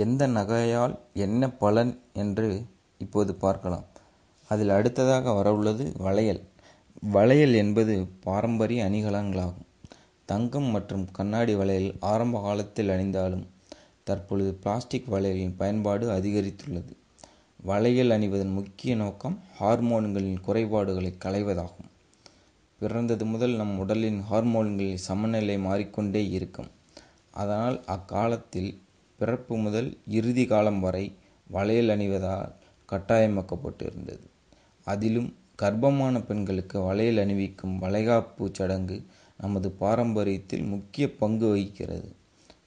எந்த நகையால் என்ன பலன் என்று இப்போது பார்க்கலாம். அதில் அடுத்ததாக வரவுள்ளது வளையல். வளையல் என்பது பாரம்பரிய அணிகலன்களாகும். தங்கம் மற்றும் கண்ணாடி வளையல் ஆரம்ப காலத்தில் அணிந்தாலும் தற்பொழுது பிளாஸ்டிக் வளையலின் பயன்பாடு அதிகரித்துள்ளது. வளையல் அணிவதன் முக்கிய நோக்கம் ஹார்மோன்களின் குறைபாடுகளை களைவதாகும். பிறந்தது முதல் நம் உடலின் ஹார்மோன்களின் சமநிலை மாறிக்கொண்டே இருக்கும். அதனால் அக்காலத்தில் பிறப்பு முதல் இறுதி காலம் வரை வளையல் அணிவதால் கட்டாயமாக்கப்பட்டிருந்தது. அதிலும் கர்ப்பமான பெண்களுக்கு வளையல் அணிவிக்கும் வளைகாப்பு சடங்கு நமது பாரம்பரியத்தில் முக்கிய பங்கு வகிக்கிறது.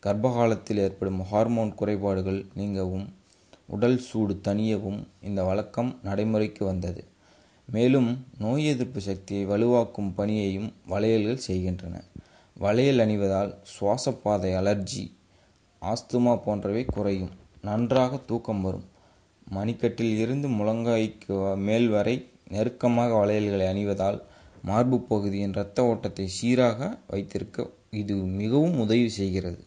கர்ப்ப காலத்தில் ஏற்படும் ஹார்மோன் குறைபாடுகள் நீங்கவும் உடல் சூடு தணியவும் இந்த வழக்கம் நடைமுறைக்கு வந்தது. மேலும் நோய் எதிர்ப்பு சக்தியை வலுவாக்கும் பணியையும் வளையல்கள் செய்கின்றன. வளையல் அணிவதால் சுவாசப்பாதை அலர்ஜி, ஆஸ்துமா போன்றவை குறையும். நன்றாக தூக்கம் வரும். மணிக்கட்டில் இருந்து முழங்காய்க்கு மேல் வரை நெருக்கமாக வளையல்களை அணிவதால் மார்பு பகுதியின் இரத்த ஓட்டத்தை சீராக வைத்திருக்க இது மிகவும் உதவி செய்கிறது.